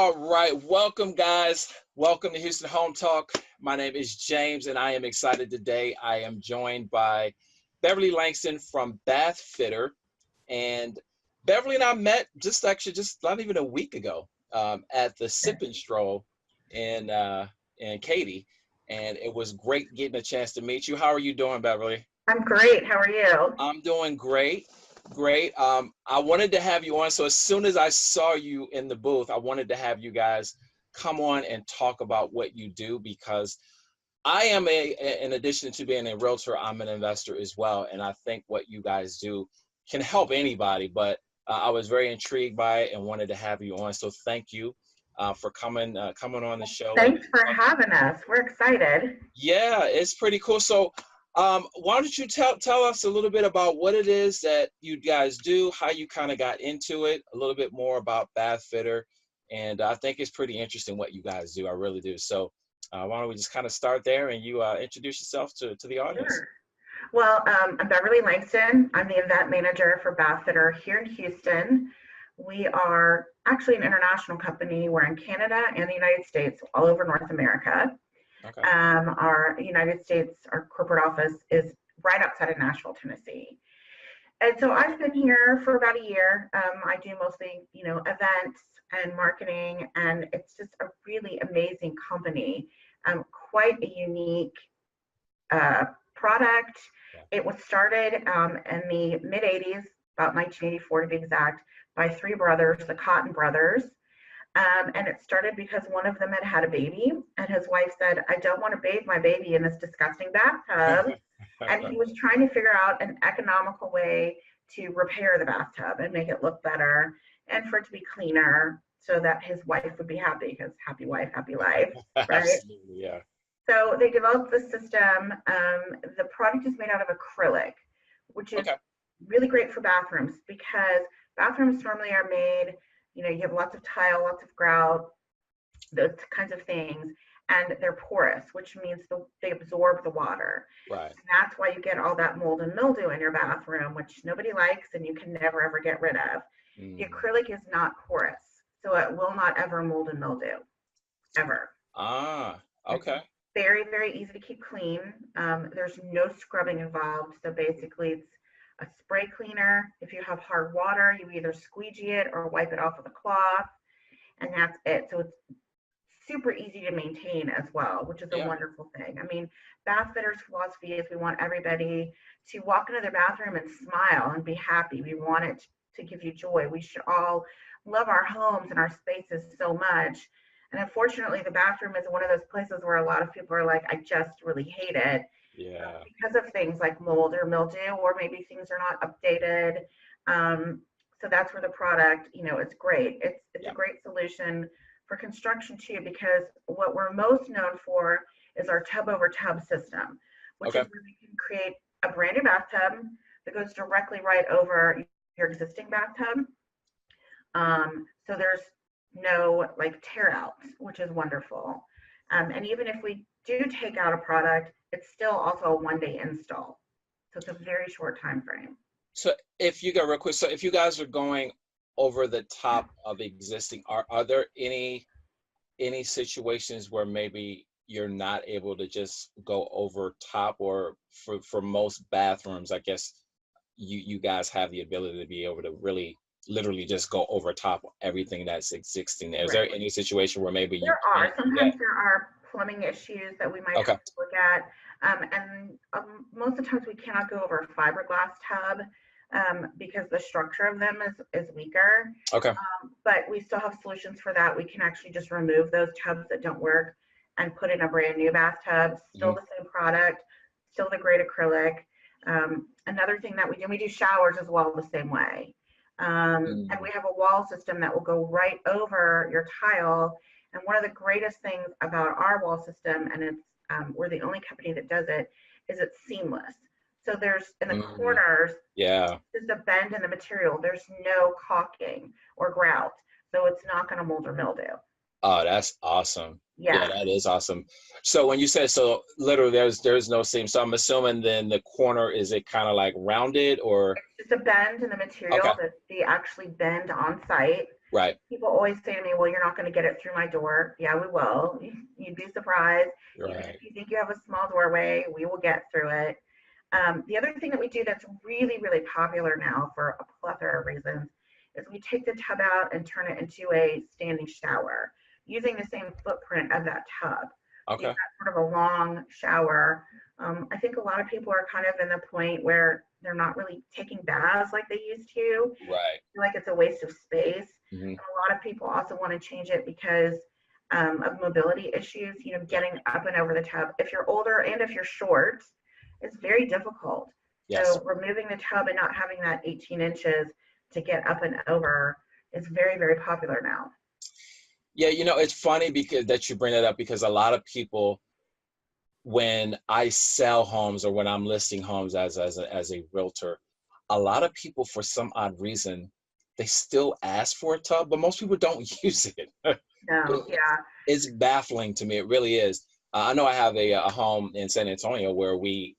All right, welcome guys. Welcome to Houston Home Talk. My name is James and I am excited today. I am joined by Beverly Langston from Bath Fitter. And Beverly and I met just not even a week ago at the Sip and Stroll in Katy. And it was great getting a chance to meet you. How are you doing, Beverly? I'm great. How are you? I'm doing great. Great. I wanted to have you on. So as soon as I saw you in the booth, I wanted to have you guys come on and talk about what you do, because I am in addition to being a realtor, I'm an investor as well. And I think what you guys do can help anybody, but I was very intrigued by it and wanted to have you on. So thank you for coming on the show. Thanks for having us. We're excited. Yeah, it's pretty cool. So why don't you tell us a little bit about what it is that you guys do, how you kind of got into it, a little bit more about Bath Fitter, and I think it's pretty interesting what you guys do. I really do. So why don't we just kind of start there and you introduce yourself to the audience. Sure. Well, I'm Beverly Langston. I'm the event manager for Bath Fitter here in Houston. We are actually an international company. We're in Canada and the United States, all over North America. Okay. Our United States, our corporate office is right outside of Nashville, Tennessee. And so I've been here for about a year. I do mostly, events and marketing, and it's just a really amazing company. Quite a unique product. It was started in the mid 80s, about 1984 to be exact, by three brothers, the Cotton Brothers. And it started because one of them had a baby, and his wife said, I don't want to bathe my baby in this disgusting bathtub. And he was trying to figure out an economical way to repair the bathtub and make it look better and for it to be cleaner so that his wife would be happy, because happy wife, happy life, right? Absolutely, yeah. So they developed the system. The product is made out of acrylic, which is really great for bathrooms, because bathrooms normally are made, you have lots of tile, lots of grout, those kinds of things, and they're porous, which means they absorb the water. Right. And that's why you get all that mold and mildew in your bathroom, which nobody likes and you can never ever get rid of. The acrylic is not porous, so it will not ever mold and mildew, ever. Ah, okay. It's very, very easy to keep clean. There's no scrubbing involved, so basically it's a spray cleaner. If you have hard water, you either squeegee it or wipe it off with a cloth, and that's it. So it's super easy to maintain as well, which is a wonderful thing. I mean, Bath Fitter's philosophy is we want everybody to walk into their bathroom and smile and be happy. We want it to give you joy. We should all love our homes and our spaces so much. And unfortunately, the bathroom is one of those places where a lot of people are like, I just really hate it. Yeah. Because of things like mold or mildew, or maybe things are not updated. So that's where the product, it's great. It's a great solution for construction too, because what we're most known for is our tub over tub system, which is where we can create a brand new bathtub that goes directly right over your existing bathtub. So there's no tear outs, which is wonderful. And even if we do take out a product, it's still also a one-day install. So it's a very short time frame. So if you go real quick, so if you guys are going over the top of existing, are there any situations where maybe you're not able to just go over top, or for most bathrooms, I guess you guys have the ability to be able to really literally just go over top of everything that's existing there. Is there any situation where maybe sometimes there are plumbing issues that we might have to look at, and most of the times we cannot go over a fiberglass tub because the structure of them is weaker. But we still have solutions for that. We can actually just remove those tubs that don't work and put in a brand new bathtub. Still the same product, still the great acrylic. Another thing that we do showers as well the same way. And we have a wall system that will go right over your tile. And one of the greatest things about our wall system, and it's we're the only company that does it, is it's seamless. So there's in the corners, just a bend in the material. There's no caulking or grout, so it's not going to mold or mildew. Oh, that's awesome. Yeah, that is awesome. So when you said, so literally there's no seam, so I'm assuming then the corner, is it kind of rounded, or? It's just a bend in the material that they actually bend on site. Right. People always say to me, well, you're not going to get it through my door. Yeah, we will. You'd be surprised. Even if Right. you think you have a small doorway, we will get through it. The other thing that we do that's really, really popular now for a plethora of reasons is we take the tub out and turn it into a standing shower using the same footprint of that tub. So you've Okay. got sort of a long shower. I think a lot of people are kind of in the point where they're not really taking baths like they used to. Right. Feel like it's a waste of space. Hmm. And a lot of people also want to change it because of mobility issues, getting up and over the tub. If you're older and if you're short, it's very difficult. Yes. So removing the tub and not having that 18 inches to get up and over is very, very popular now. Yeah, it's funny because that you bring that up because a lot of people, when I sell homes or when I'm listing homes as a realtor, a lot of people for some odd reason they still ask for a tub, but most people don't use it. No, yeah, It's baffling to me. It really is. I know I have a home in San Antonio where we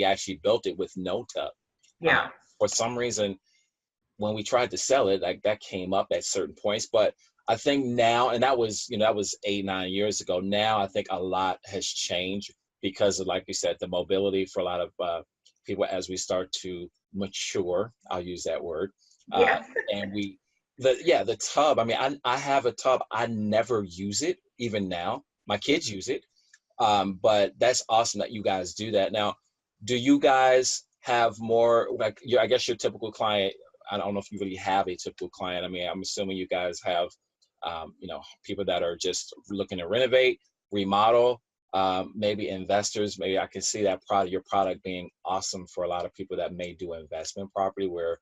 actually built it with no tub. Uh, yeah, for some reason, when we tried to sell it, like that came up at certain points. But I think now, and that was 8, 9 years ago. Now I think a lot has changed because of, like you said, the mobility for a lot of people as we start to mature. I'll use that word. Uh, yes, and the tub. I mean, I have a tub. I never use it even now. My kids use it. But that's awesome that you guys do that. Now, do you guys have more like I guess your typical client? I don't know if you really have a typical client. I mean, I'm assuming you guys have, people that are just looking to renovate, remodel, maybe investors. Maybe I can see that your product being awesome for a lot of people that may do investment property where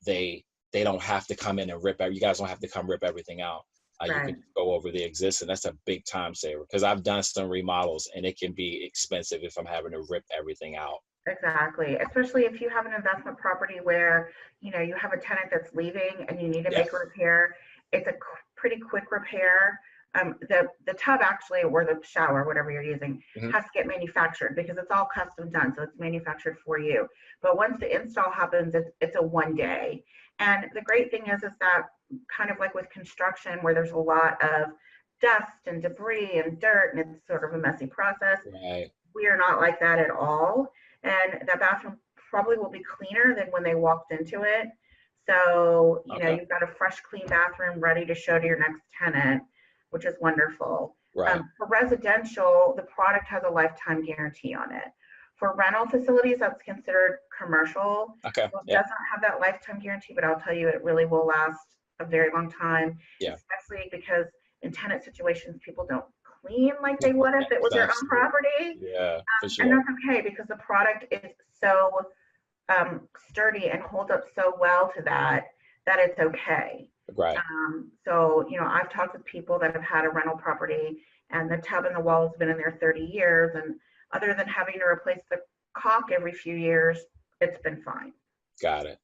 they don't have to come in and you guys don't have to come rip everything out. You right. can go over the existing. That's a big time saver because I've done some remodels and it can be expensive if I'm having to rip everything out. Exactly. Especially if you have an investment property where, you have a tenant that's leaving and you need to Yeah. make a repair. It's a pretty quick repair. The tub actually, or the shower, whatever you're using, Hmm. has to get manufactured because it's all custom done. So it's manufactured for you. But once the install happens, it's a 1 day. And the great thing is that kind of like with construction where there's a lot of dust and debris and dirt and it's sort of a messy process, Right. we are not like that at all. And that bathroom probably will be cleaner than when they walked into it. So, Okay. you've got a fresh, clean bathroom ready to show to your next tenant, which is wonderful. Right. For residential, the product has a lifetime guarantee on it. For rental facilities, that's considered commercial. Okay. So it Yeah. does not have that lifetime guarantee, but I'll tell you, it really will last a very long time, Yeah. especially because in tenant situations, people don't clean like they would if it was their own Absolutely. property. Yeah, for And sure. that's okay because the product is so sturdy and holds up so well to that it's okay. Right. So, I've talked with people that have had a rental property and the tub in the wall has been in there 30 years. And other than having to replace the caulk every few years, it's been fine. Got it.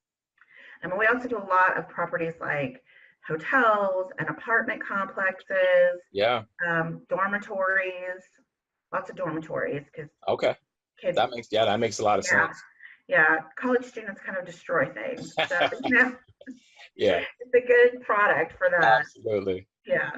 And we also do a lot of properties like hotels and apartment complexes, Yeah. dormitories, lots of dormitories because Okay. kids, That makes a lot of yeah, sense. yeah, college students kind of destroy things. So, Yeah, it's a good product for that. absolutely. Yeah.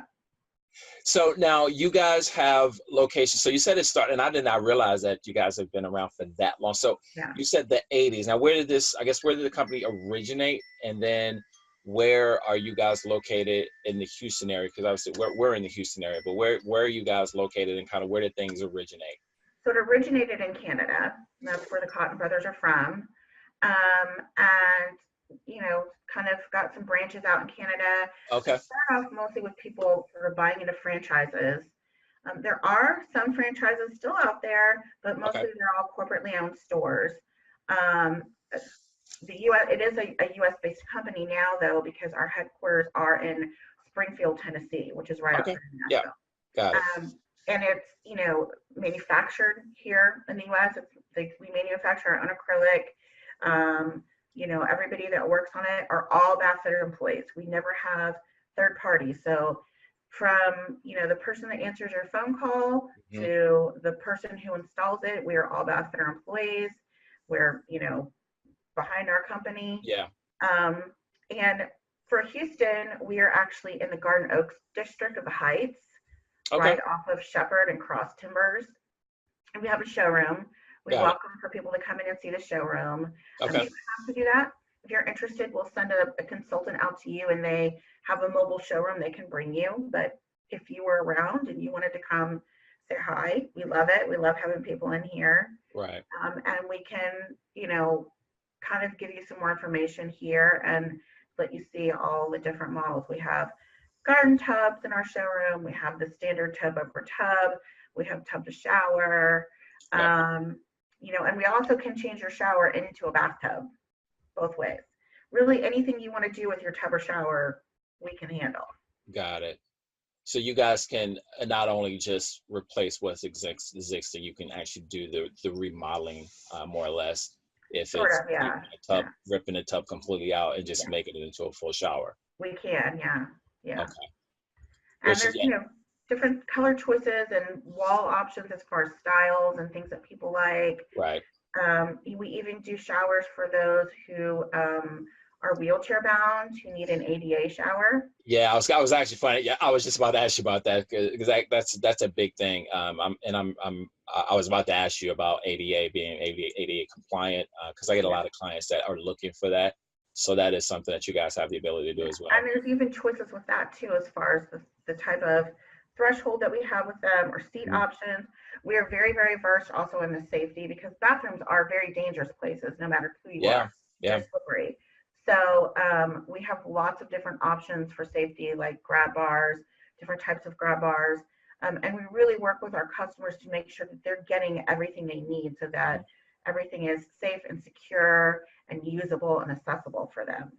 So now you guys have locations. So you said it started, and I did not realize that you guys have been around for that long. So Yeah. you said the 80s. Now, where did the company originate? And then where are you guys located in the Houston area? Because obviously we're in the Houston area, but where are you guys located and kind of where did things originate? So it originated in Canada. That's where the Cotton Brothers are from. And, kind of got some branches out in Canada. Okay. Started off mostly with people sort of buying into franchises. There are some franchises still out there, but Okay. mostly they're all corporately owned stores. Um, the U.S. It is a U.S. based company now, though, because our headquarters are in Springfield, Tennessee, which is right Okay. outside of Yeah. Nashville. Got it. And it's manufactured here in the U.S. We manufacture our own acrylic. Everybody that works on it are all bath fitter employees. We never have third parties. So from the person that answers your phone call Mhm. to the person who installs it, we are all bath fitter employees. We're behind our company. Yeah. And For Houston, we are actually in the Garden Oaks district of the Heights, Okay. right off of Shepherd and Cross Timbers. And we have a showroom. We Got it. welcome for people to come in and see the showroom. You Okay. don't have to do that. If you're interested, we'll send a consultant out to you, and they have a mobile showroom they can bring you. But if you were around and you wanted to come say hi, we love it. We love having people in here. Right. And we can, you know, kind of give you some more information here and let you see all the different models. We have garden tubs in our showroom. We have the standard tub over tub. We have tub to shower. Yep. You know, and we also can change your shower into a bathtub both ways. Really, anything you want to do with your tub or shower, we can handle. Got it. So you guys can not only just replace what's existing, you can actually do the remodeling more or less. If Sort it's of, yeah. a tub, ripping the tub completely out and just Yeah. making it into a full shower. We can, yeah. Yeah. Okay. And Which there's, is, you know, different color choices and wall options as far as styles and things that people like. right. We even do showers for those who are wheelchair bound, who need an ADA shower. Yeah, I was actually funny. Yeah, I was just about to ask you about that because that's a big thing. I was about to ask you about ADA being ADA compliant because I get a lot of clients that are looking for that. So that is something that you guys have the ability to do as well. And there's even choices with that too, as far as the type of threshold that we have with them or seat options. We are very, very versed also in the safety, because bathrooms are very dangerous places, no matter who you are. Yeah. They're slippery. So we have lots of different options for safety, like grab bars, different types of grab bars. And we really work with our customers to make sure that they're getting everything they need so that everything is safe and secure and usable and accessible for them.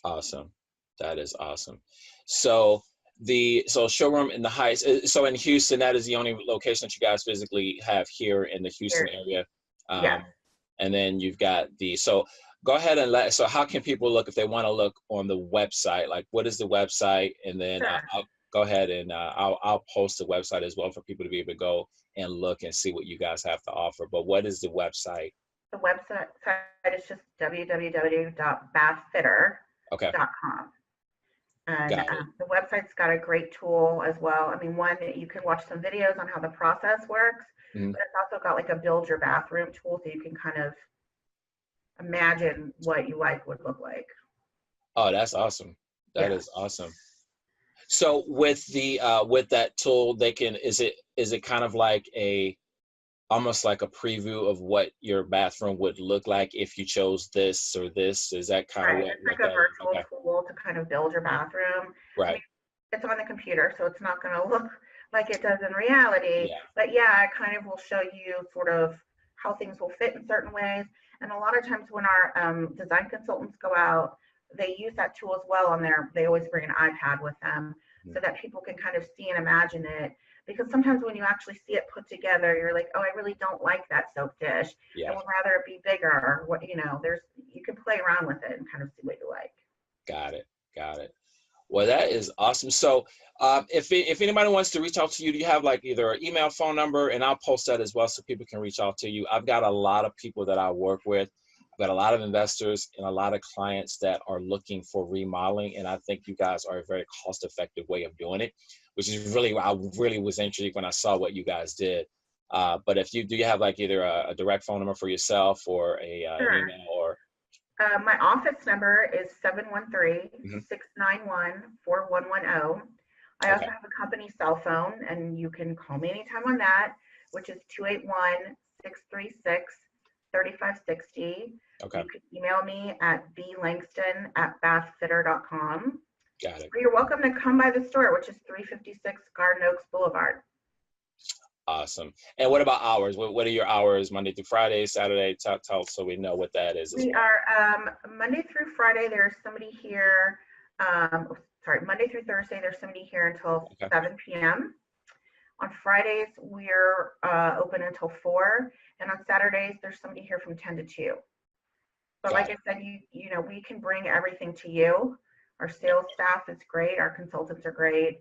Awesome. That is awesome. So showroom in the Heights. So in Houston, that is the only location that you guys physically have here in the Houston area. Yeah. And then you've got so go ahead and so how can people look if they want to look on the website? Like, what is the website? And then Sure. I'll go ahead and I'll post the website as well for people to be able to go and look and see what you guys have to offer. But what is the website? The website is just www.bathfitter.com. Okay. And the website's got a great tool as well. I mean, one, you can watch some videos on how the process works, but it's also got like a build your bathroom tool, so you can kind of imagine what you would look like. Oh, that's awesome. That is awesome. So with that tool, they can, is it kind of like almost like a preview of what your bathroom would look like if you chose this or this? Is that kind of what? It's like a virtual tool to kind of build your bathroom. Right. I mean, it's on the computer, so it's not going to look like it does in reality. Yeah. But yeah, it kind of will show you sort of how things will fit in certain ways. And a lot of times when our design consultants go out, they use that tool as well on there. They always bring an iPad with them so that people can kind of see and imagine it. Because sometimes when you actually see it put together, you're like, oh, I really don't like that soap dish. I would rather it be bigger. Or what, you know, you can play around with it and kind of see what you like. Got it. Well, that is awesome. So if anybody wants to reach out to you, do you have like either an email, phone number? And I'll post that as well so people can reach out to you. I've got a lot of people that I work with. I've got a lot of investors and a lot of clients that are looking for remodeling. And I think you guys are a very cost-effective way of doing it, which is I really was intrigued when I saw what you guys did. But do you have like either a direct phone number for yourself or an email or? My office number is 713-691-4110. I also have a company cell phone, and you can call me anytime on that, which is 281-636-3560. Okay. You can email me at blangston@bathfitter.com. Got it. Or you're welcome to come by the store, which is 356 Garden Oaks Boulevard. Awesome. And what about hours? What are your hours? Monday through Friday, Saturday? Tell so we know what that is. We are Monday through Friday. There's somebody here. Monday through Thursday, there's somebody here until 7 p.m. On Fridays, we're open until 4, and on Saturdays, there's somebody here from 10 to 2. But like I said, you know, we can bring everything to you. Our sales staff is great. Our consultants are great.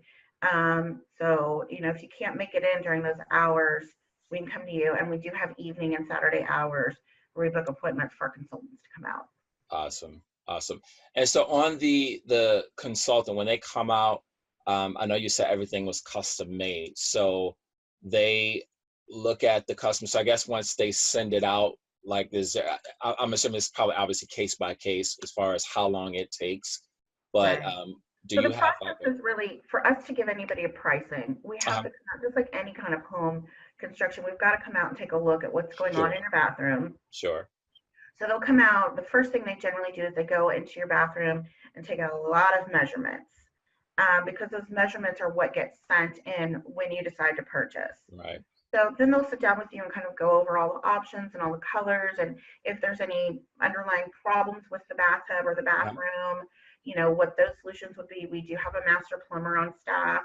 So, you know, if you can't make it in during those hours, we can come to you. And we do have evening and Saturday hours where we book appointments for our consultants to come out. Awesome. Awesome. And so on the consultant, when they come out, I know you said everything was custom made. So they look at the custom. So I guess once they send it out, like this, I'm assuming it's probably obviously case by case as far as how long it takes. But Right. do So the you have like process is really, for us to give anybody a pricing, we a, have to come out, just like any kind of home construction, we've got to come out and take a look at what's going on sure, in your bathroom. sure, So they'll come out, the first thing they generally do is they go into your bathroom and take a lot of measurements, because those measurements are what gets sent in when you decide to purchase. right, So then they'll sit down with you and kind of go over all the options and all the colors, and if there's any underlying problems with the bathtub or the bathroom, you know, what those solutions would be. We do have a master plumber on staff.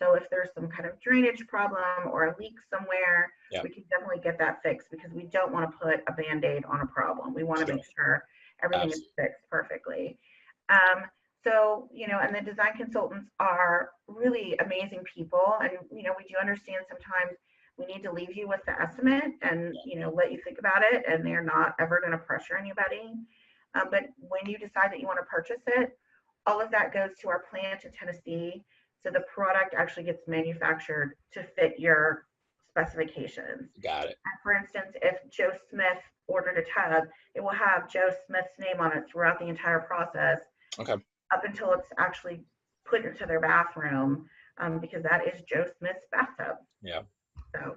So if there's some kind of drainage problem or a leak somewhere, yeah, we can definitely get that fixed, because we don't want to put a Band-Aid on a problem. We want to sure, make sure everything is absolutely, fixed perfectly. Um, so, you know, and the design consultants are really amazing people. And, you know, we do understand sometimes we need to leave you with the estimate and, you know, let you think about it. And they're not ever going to pressure anybody. But when you decide that you want to purchase it, all of that goes to our plant in Tennessee. So the product actually gets manufactured to fit your specifications. got it. And for instance, if Joe Smith ordered a tub, it will have Joe Smith's name on it throughout the entire process Okay, up until it's actually put into their bathroom, because that is Joe Smith's bathtub. yeah, So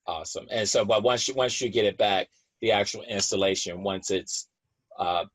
awesome. And so, but once you get it back, the actual installation, once it's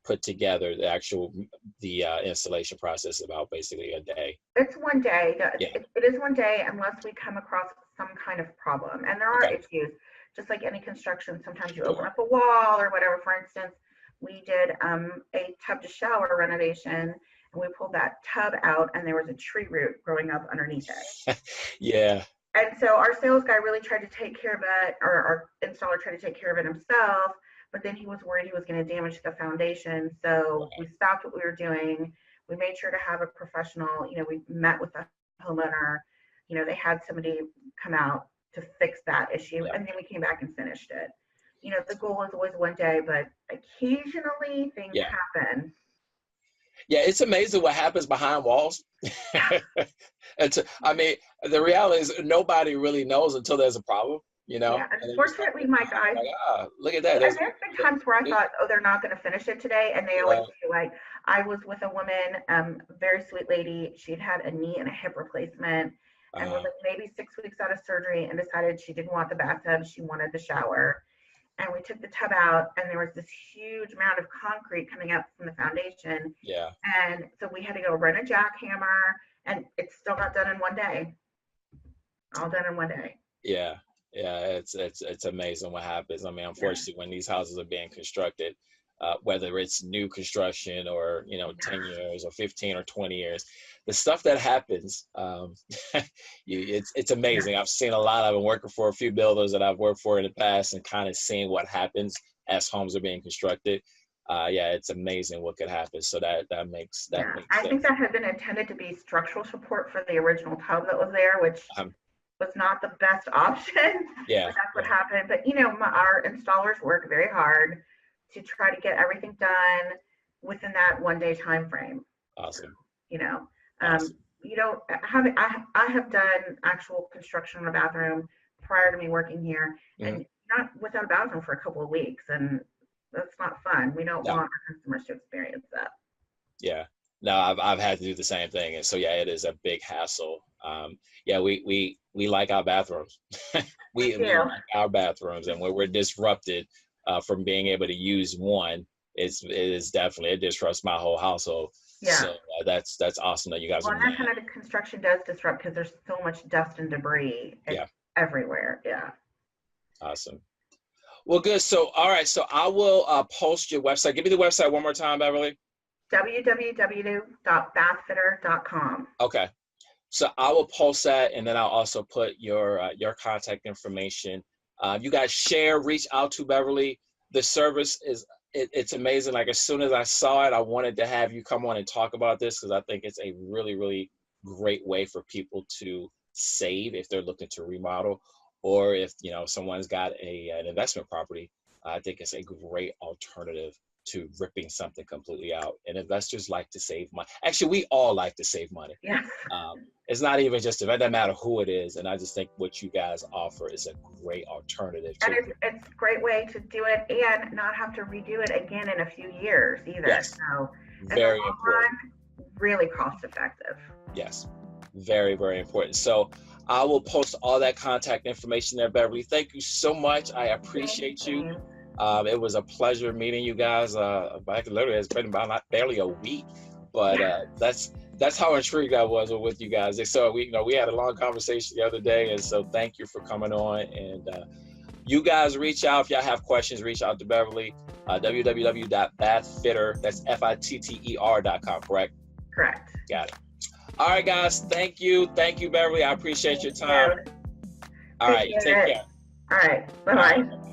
put together, the installation process is about basically a day. it's one day. Yeah. It is one day unless we come across some kind of problem. And there are Okay. issues, just like any construction. Sometimes you open Sure. up a wall or whatever. For instance, we did a tub to shower renovation, and we pulled that tub out, and there was a tree root growing up underneath it. Yeah. And so our sales guy really tried to take care of it, or our installer tried to take care of it himself, but then he was worried he was going to damage the foundation. So we stopped what we were doing. We made sure to have a professional, you know, we met with the homeowner, you know, they had somebody come out to fix that issue, Yeah. and then we came back and finished it. You know, the goal is always one day, but occasionally things Yeah. happen. Yeah, it's amazing what happens behind walls. I mean, the reality is nobody really knows until there's a problem, you know? Yeah, And unfortunately, my guys, like, look at that. and there's been times where I thought, oh, they're not going to finish it today, and they always do. Like, I was with a woman, very sweet lady. She'd had a knee and a hip replacement, and was like maybe 6 weeks out of surgery, and decided she didn't want the bathtub, she wanted the shower. And we took the tub out, and there was this huge amount of concrete coming up from the foundation. Yeah. And so we had to go run a jackhammer, and it's still not done in one day. All done in one day. Yeah. Yeah, it's amazing what happens. I mean, unfortunately, when these houses are being constructed, whether it's new construction or, you know, 10 years or 15 or 20 years, the stuff that happens, it's amazing. I've seen a lot. I've been working for a few builders that I've worked for in the past, and kind of seeing what happens as homes are being constructed. Yeah, it's amazing what could happen. So that makes I sense. think that had been intended to be structural support for the original tub that was there, which was not the best option. Yeah, but that's what happened. But you know, our installers work very hard to try to get everything done within that one day time frame. Awesome. You know, Awesome. you know, I have done actual construction on a bathroom prior to me working here, and not without a bathroom for a couple of weeks, and that's not fun. We don't want our customers to experience that. Yeah. No, I've had to do the same thing, and so yeah, it is a big hassle. Yeah, we like our bathrooms. we like our bathrooms, and when we're disrupted from being able to use one, it is definitely, it disrupts my whole household. Yeah. So that's awesome that you guys. Well, and that kind of construction does disrupt because there's so much dust and debris. Everywhere. Yeah. Awesome. Well, good. So, all right. So I will post your website. Give me the website one more time, Beverly. www.bathfitter.com. Okay. So I will post that, and then I'll also put your contact information. You guys reach out to Beverly. The service it's amazing. Like, as soon as I saw it, I wanted to have you come on and talk about this, because I think it's a really, really great way for people to save if they're looking to remodel, or if, you know, someone's got an investment property. I think it's a great alternative to ripping something completely out. And investors like to save money. Actually, we all like to save money. Yes. It's not even just, it doesn't matter who it is. And I just think what you guys offer is a great alternative to And it's a great way to do it and not have to redo it again in a few years either. Yes. So very important. Really cost effective. Yes, very, very important. So I will post all that contact information there, Beverly. Thank you so much. I appreciate you. It was a pleasure meeting you guys. Literally, it's been about barely a week, but that's how intrigued I was with you guys. So we had a long conversation the other day, and so thank you for coming on. And you guys reach out if y'all have questions. Reach out to Beverly. www.bathfitter. That's FITTER.com. Correct. Correct. Got it. All right, guys. Thank you, Beverly. I appreciate your time. All right, you take care. All right. Bye bye.